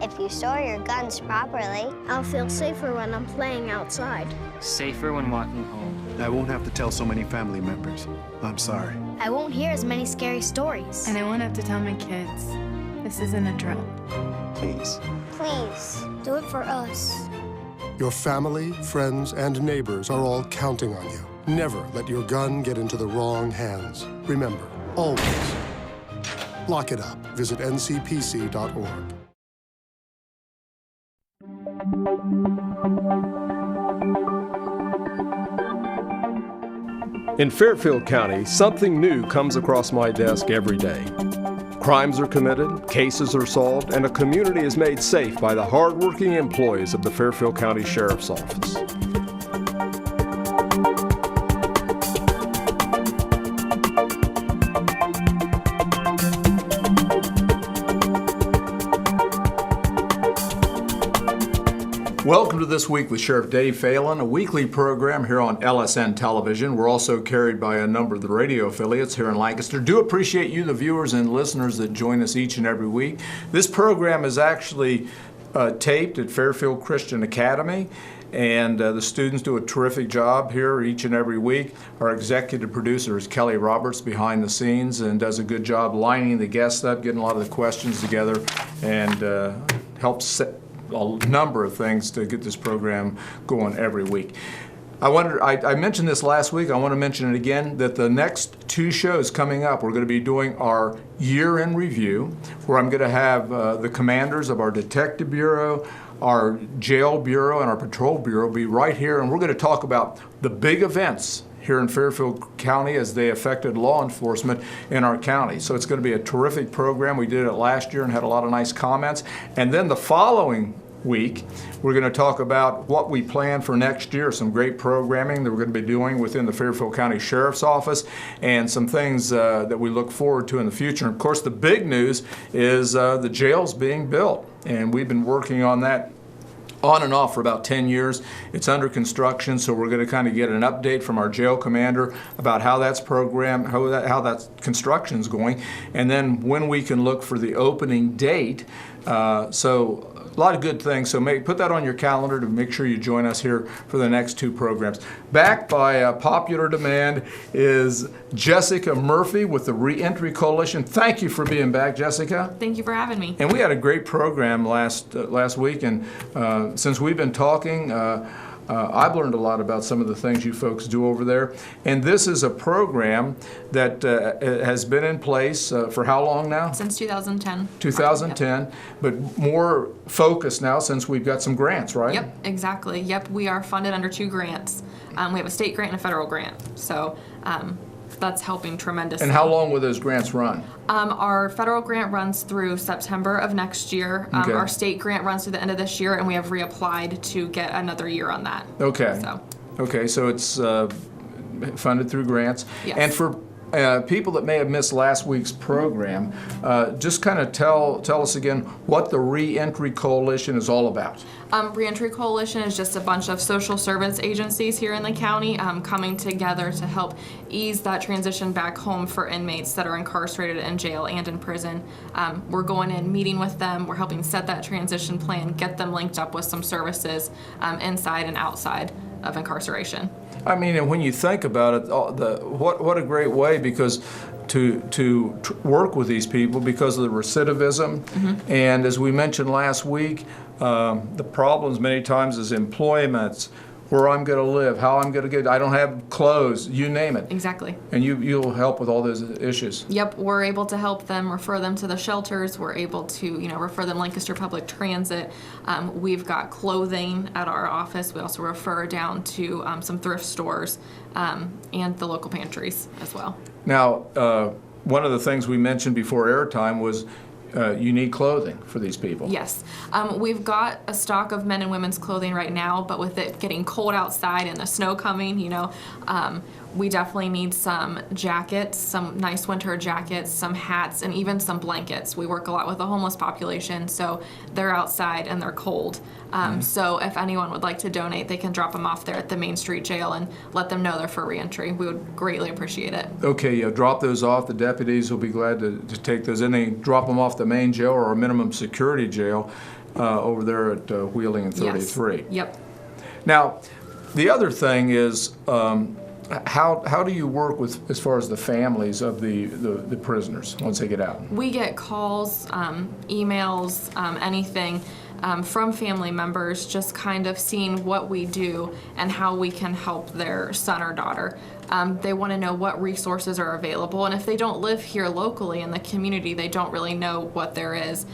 If you store your guns properly, I'll feel safer when I'm playing outside. Safer when walking home. I won't have to tell so many family members. I'm sorry. I won't hear as many scary stories. And I won't have to tell my kids. This isn't a drill. Please. please. Do it for us. Your family, friends, and neighbors are all counting on you. Never let your gun get into the wrong hands. Remember, always, lock it up. Visit ncpc.org. In Fairfield County, something new comes across my desk every day. Crimes are committed, cases are solved, and a community is made safe by the hardworking employees of the Fairfield County Sheriff's Office. Welcome to This Week with Sheriff Dave Phelan, a weekly program here on LSN Television. We're also carried by a number of the radio affiliates here in Lancaster. Do appreciate you, the viewers and listeners that join us each and every week. This program is actually taped at Fairfield Christian Academy, and the students do a terrific job here each and every week. Our executive producer is Kelly Roberts behind the scenes and does a good job lining the guests up, getting a lot of the questions together, and helps set a number of things to get this program going every week. I mentioned this last week, I want to mention it again, that the next two shows coming up, we're going to be doing our year in review, where I'm going to have the commanders of our Detective Bureau, our Jail Bureau, and our Patrol Bureau be right here, and we're going to talk about the big events here in Fairfield County as they affected law enforcement in our county. So it's going to be a terrific program. We did it last year and had a lot of nice comments. And then the following week, we're going to talk about what we plan for next year, some great programming that we're going to be doing within the Fairfield County Sheriff's Office, and some things that we look forward to in the future. And of course, the big news is the jail's being built, and we've been working on that on and off for about 10 years. It's under construction, so we're going to kind of get an update from our jail commander about how that's programmed, how that construction's going, and then when we can look for the opening date. So a lot of good things, so put that on your calendar to make sure you join us here for the next two programs. Back by popular demand is Jessica Murphy with the Reentry Coalition. Thank you for being back, Jessica. Thank you for having me. And we had a great program last week, and since we've been talking, I've learned a lot about some of the things you folks do over there. And this is a program that has been in place for how long now? Since 2010. 2010, but more focused now since we've got some grants, right? Yep, exactly. Yep, we are funded under two grants. We have a state grant and a federal grant. So that's helping tremendously. And how long will those grants run? Our federal grant runs through September of next year. Okay. Our state grant runs through the end of this year, and we have reapplied to get another year on that. Okay. So. Okay, so it's funded through grants. Yes. And for people that may have missed last week's program, just kind of tell us again what the Reentry Coalition is all about. Reentry Coalition is just a bunch of social service agencies here in the county coming together to help ease that transition back home for inmates that are incarcerated in jail and in prison. We're going in, meeting with them, we're helping set that transition plan, get them linked up with some services inside and outside of incarceration. I mean, and when you think about it, what a great way, because to work with these people because of the recidivism, and as we mentioned last week, the problems many times is employment, where I'm going to live, how I'm going to get, I don't have clothes, you name it. Exactly. And you'll help with all those issues. Yep, we're able to help them, refer them to the shelters. We're able to, refer them Lancaster Public Transit. We've got clothing at our office. We also refer down to some thrift stores and the local pantries as well. Now, one of the things we mentioned before airtime was you need clothing for these people. Yes. We've got a stock of men and women's clothing right now, but with it getting cold outside and the snow coming, we definitely need some jackets, some nice winter jackets, some hats, and even some blankets. We work a lot with the homeless population, so they're outside and they're cold. So if anyone would like to donate, they can drop them off there at the Main Street Jail and let them know they're for reentry. We would greatly appreciate it. Okay, drop those off. The deputies will be glad to take those in. They drop them off the main jail or a minimum security jail. over there at Wheeling and 33. Yes. Yep. Now, the other thing is, how do you work with as far as the families of the prisoners once they get out? We get calls, emails, anything from family members, just kind of seeing what we do and how we can help their son or daughter. They want to know what resources are available, and if they don't live here locally in the community, they don't really know what there is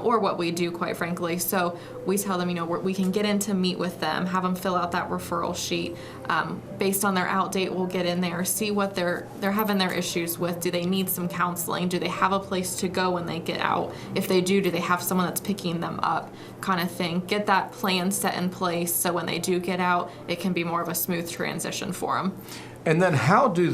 or what we do, quite frankly. So we tell them, we can get in to meet with them, have them fill out that referral sheet. Based on their out date, we'll get in there, see what they're having their issues with. Do they need some counseling? Do they have a place to go when they get out? If they do they have someone that's picking them up, kind of thing? Get that plan set in place so when they do get out, it can be more of a smooth transition for them. And then how do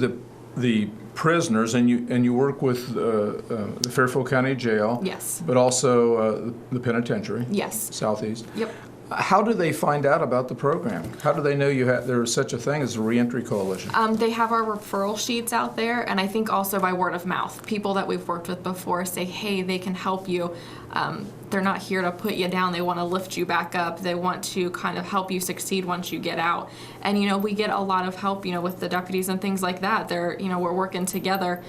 the prisoners, and you work with the Fairfield County Jail, Yes. but also the penitentiary, Yes. Southeast. Yep. How do they find out about the program? How do they know there is such a thing as a Reentry Coalition? They have our referral sheets out there, and I think also by word of mouth. People that we've worked with before say, hey, they can help you. They're not here to put you down. They want to lift you back up. They want to kind of help you succeed once you get out. And, we get a lot of help, with the deputies and things like that. We're working together.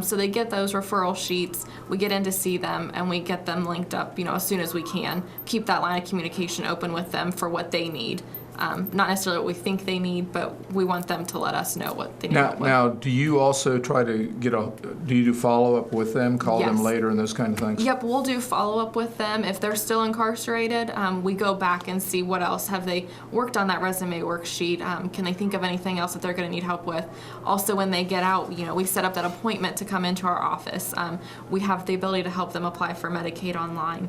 So they get those referral sheets. We get in to see them, and we get them linked up, as soon as we can. Keep that line of communication open with them for what they need. Not necessarily what we think they need, but we want them to let us know what they need help with. Now, do you also try to do you do follow-up with them, call them Yes. later and those kind of things? Yep, we'll do follow-up with them. If they're still incarcerated, we go back and see what else. Have they worked on that resume worksheet? Can they think of anything else that they're going to need help with? Also, when they get out, we set up that appointment to come into our office. We have the ability to help them apply for Medicaid online,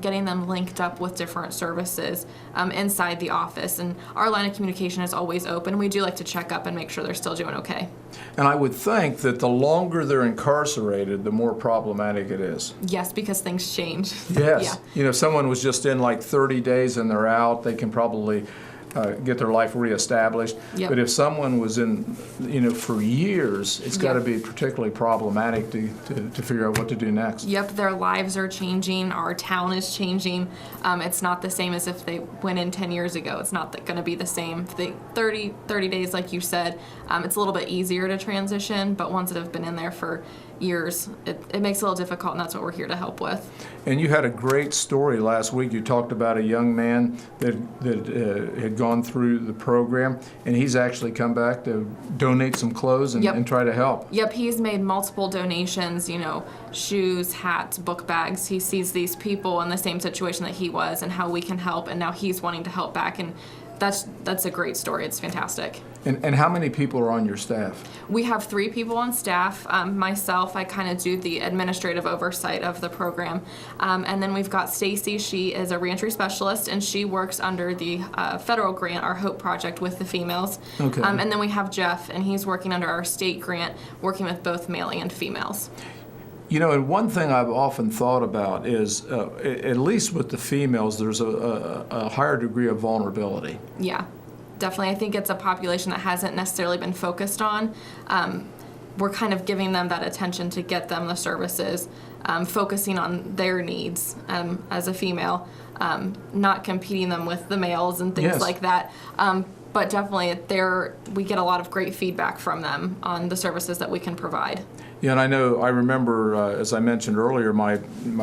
getting them linked up with different services inside the office. And our line of communication is always open. We do like to check up and make sure they're still doing okay. And I would think that the longer they're incarcerated, the more problematic it is. Yes, because things change. Yes. Yeah. If someone was just in like 30 days and they're out, they can probably get their life reestablished. Yep. But if someone was in, for years, it's got to Yep. be particularly problematic to figure out what to do next. Yep, their lives are changing. Our town is changing. It's not the same as if they went in 10 years ago. It's not going to be the same. 30 days, like you said, it's a little bit easier to transition, but ones that have been in there for years, it makes it a little difficult, and that's what we're here to help with. And you had a great story last week. You talked about a young man that had gone through the program, and he's actually come back to donate some clothes and, Yep. and try to help. Yep, he's made multiple donations, shoes, hats, book bags. He sees these people in the same situation that he was and how we can help, and now he's wanting to help back, and that's a great story. It's fantastic. And how many people are on your staff? We have 3 people on staff. Myself, I kind of do the administrative oversight of the program. And then we've got Stacy. She is a reentry specialist, and she works under the federal grant, our HOPE project, with the females. Okay. And then we have Jeff, and he's working under our state grant, working with both male and females. And one thing I've often thought about is, at least with the females, there's a higher degree of vulnerability. Yeah, definitely. I think it's a population that hasn't necessarily been focused on. We're kind of giving them that attention to get them the services, focusing on their needs as a female, not competing them with the males and things Yes. like that. But definitely, we get a lot of great feedback from them on the services that we can provide. Yeah, and I remember, as I mentioned earlier, my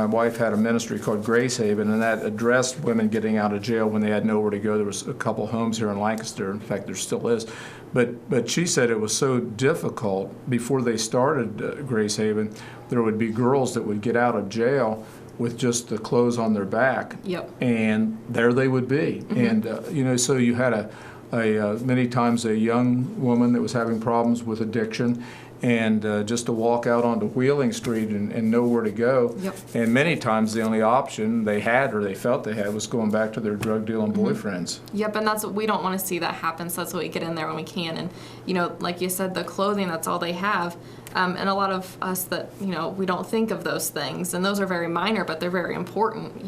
wife had a ministry called Grace Haven, and that addressed women getting out of jail when they had nowhere to go. There was a couple homes here in Lancaster. In fact, there still is. But she said it was so difficult. Before they started Grace Haven, there would be girls that would get out of jail with just the clothes on their back. Yep. And there they would be. Mm-hmm. And, so you had many times a young woman that was having problems with addiction, and just to walk out onto Wheeling Street and know where to go. Yep. And many times the only option they had, or they felt they had, was going back to their drug dealing boyfriends. Yep, and that's what we don't want to see that happen, so that's why we get in there when we can. And, like you said, the clothing, that's all they have. And a lot of us that, we don't think of those things, and those are very minor, but they're very important.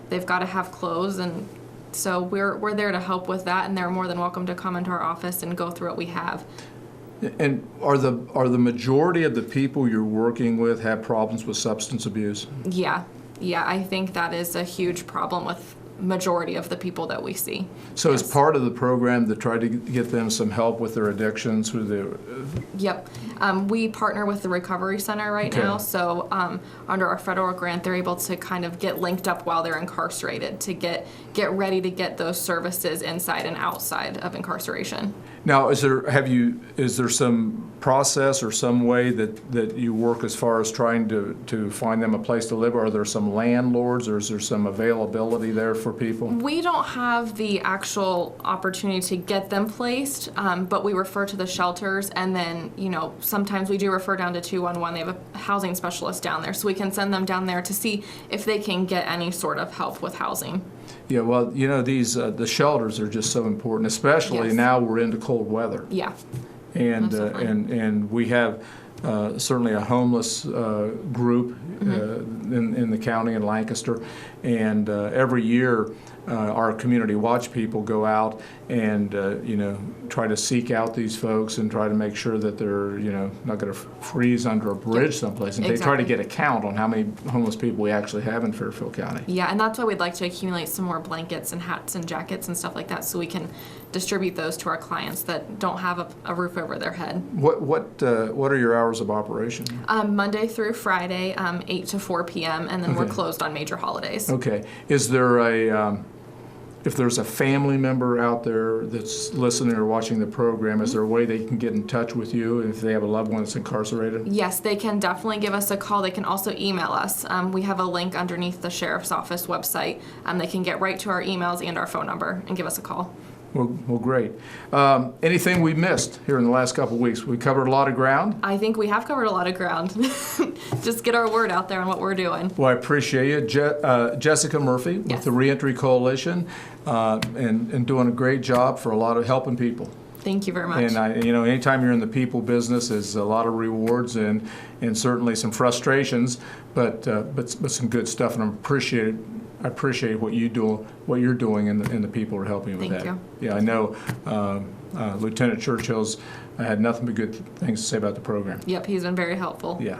They've got to have clothes, and so we're there to help with that, and they're more than welcome to come into our office and go through what we have. And are the majority of the people you're working with have problems with substance abuse? Yeah, Yeah, I think that is a huge problem with majority of the people that we see. So as part of the program to try to get them some help with their addictions, with their... Yep. We partner with the Recovery Center right now, so under our federal grant, they're able to kind of get linked up while they're incarcerated to get ready to get those services inside and outside of incarceration. Now, is there some process or some way that you work as far as trying to find them a place to live? Are there some landlords, or is there some availability there for people? We don't have the actual opportunity to get them placed, but we refer to the shelters, and then, you know, sometimes we do refer down to 211. They have a housing specialist down there, so we can send them down there to see if they can get any sort of help with housing. Yeah, well, you know, these the shelters are just so important, especially now we're into cold weather. Yeah. And we have certainly a homeless group in the county in Lancaster, and every year our community watch people go out and you know, try to seek out these folks and try to make sure that they're, you know, not going to freeze under a bridge someplace. And they try to get a count on how many homeless people we actually have in Fairfield County. Yeah, and that's why we'd like to accumulate some more blankets and hats and jackets and stuff like that, so we can distribute those to our clients that don't have a roof over their head. What are your hours of operation? Monday through Friday, 8 to 4 p.m., and then we're closed on major holidays. Okay. Is there if there's a family member out there that's listening or watching the program, is there a way they can get in touch with you if they have a loved one that's incarcerated? Yes, they can definitely give us a call. They can also email us. We have a link underneath the Sheriff's Office website. They can get right to our emails and our phone number and give us a call. Well, great. Anything we missed here in the last couple of weeks? We covered a lot of ground. I think we have covered a lot of ground. Just get our word out there on what we're doing. Well, I appreciate you. Jessica Murphy with the Reentry Coalition, and doing a great job for a lot of helping people. Thank you very much. And you know, anytime you're in the people business, there's a lot of rewards and certainly some frustrations, but some good stuff, and I appreciate what you're doing, and the people are helping you with that. Thank you. Yeah, I know Lieutenant Churchill's had nothing but good things to say about the program. Yep, he's been very helpful. Yeah.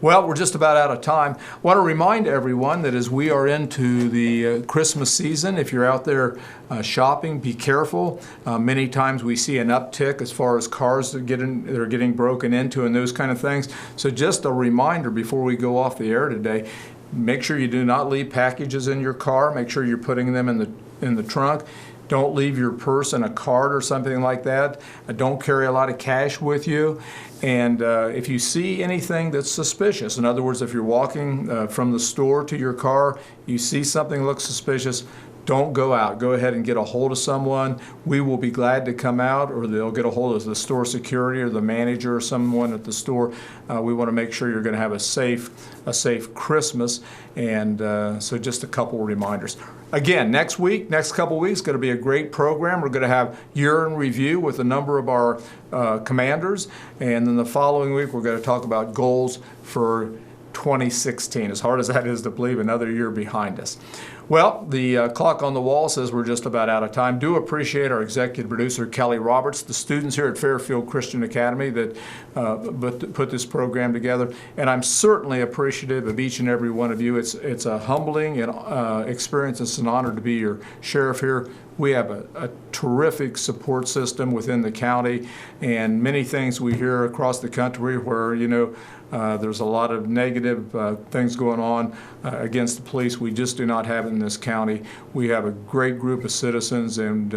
Well, we're just about out of time. I want to remind everyone that as we are into the Christmas season, if you're out there shopping, be careful. Many times we see an uptick as far as cars that are getting broken into and those kind of things. So just a reminder before we go off the air today, make sure you do not leave packages in your car. Make sure you're putting them in the trunk. Don't leave your purse and a card or something like that. Don't carry a lot of cash with you. And if you see anything that's suspicious, in other words, if you're walking from the store to your car, you see something that looks suspicious, don't go out. Go ahead and get a hold of someone. We will be glad to come out, or they'll get a hold of the store security or the manager or someone at the store. We want to make sure you're going to have a safe Christmas, and so just a couple reminders. Again, next couple weeks, going to be a great program. We're going to have year in review with a number of our commanders, and then the following week we're going to talk about goals for 2016. As hard as that is to believe, another year behind us. Well, the clock on the wall says we're just about out of time. Do appreciate our executive producer, Kelly Roberts, the students here at Fairfield Christian Academy that put this program together, and I'm certainly appreciative of each and every one of you. It's a humbling experience. It's an honor to be your sheriff here. We have a terrific support system within the county, and many things we hear across the country where, you know, there's a lot of negative things going on against the police. We just do not have it in this county. We have a great group of citizens, and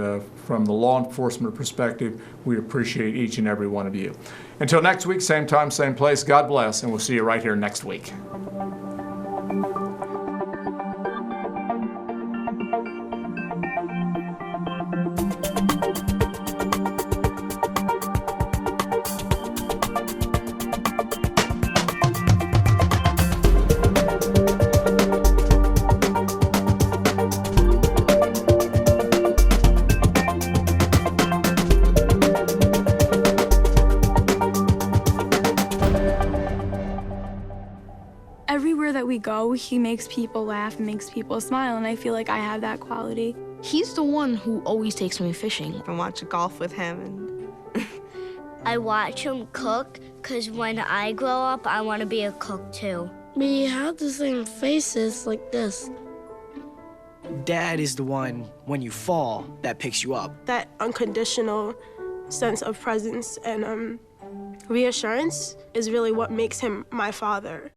from the law enforcement perspective, we appreciate each and every one of you. Until next week, same time, same place, God bless, and we'll see you right here next week. Everywhere that we go, he makes people laugh and makes people smile, and I feel like I have that quality. He's the one who always takes me fishing. I watch golf with him. I watch him cook, because when I grow up, I want to be a cook too. We have the same faces like this. Dad is the one, when you fall, that picks you up. That unconditional sense of presence and reassurance is really what makes him my father.